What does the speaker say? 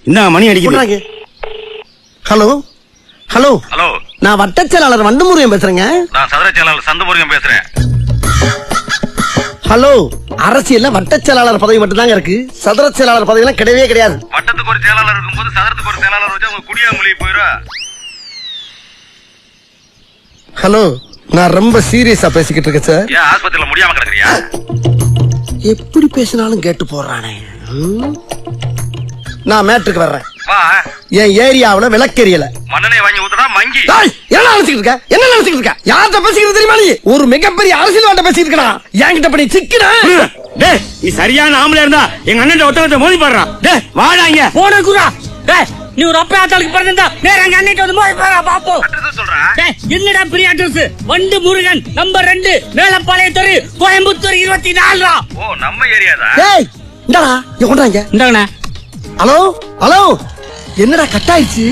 இந்த மணி அடிக்குது. Hello hello hello, நான் வட்டச் செயலாளர் வண்டமுருகன் பேசுறேங்க. நான் சதுர செயலாளர் சந்தமுருகன் பேசுறேன். ஹலோ, அரசியல்ல வட்டச் செயலாளர் பதவி மட்டும் தாங்க இருக்கு. சதுர செயலாளர் பதவி எல்லாம் கிடையவே கிடையாது. வட்டத்துக்கு ஒரு செயலாளர் இருக்கும்போது சதுரத்துக்கு ஒரு செயலாளர் வச்சா உங்க குடியா மொழி போயிடும். ஹலோ, நான் ரொம்ப சீரியஸா பேசிக்கிட்டு இருக்கேன் சார். ஏன் ஆஸ்பத்திரியில முடியாம கிடக்குறியா? எப்படி பேசினாலும் கேட்டு போடுறானே. நான் மேட்ருக்கு வர்றேன். வா, என் ஏரியாவுல விளக்கெரியல. மண்ணெண்ணெய் வாங்கி ஊத்துனா மங்கி. என்ன நினைச்சிட்டு இருக்க? என்ன நினைச்சிட்டு இருக்க? யார்கிட்ட பேசிக்கிறது தெரியுமா நீ? ஒரு மிகப்பெரிய அரசியல்வாட்ட பேசிட்டு இருக்கா. என்கிட்ட பண்ணி சிக்கினா டேய், நீ சரியான ஆம்பளை இருந்தா எங்க அண்ணன் ஒருத்தவத்தை மோதி பாடுறான். டேய் வாடா இங்க. போன குரா. டேய், நீ ஒரு அப்பா ஆத்தாளுக்கு பிறந்தா நேரா எங்க அண்ணன் வந்து மோதி பாறா பாப்போம். அட்ரஸ் சொல்றேன். டேய், என்னடா பெரிய அட்ரஸ்? வண்டு முருகன் நம்பர் 2 மேலப்பாளையம் தெரு கோயம்புத்தூர் 24. ஓ, நம்ம ஏரியா தான். ஏய், இந்தாடா இங்க கொண்டாங்க. இந்தாங்கண்ணா. ஹலோ ஹலோ, என்னடா கட் ஆயிடுச்சு?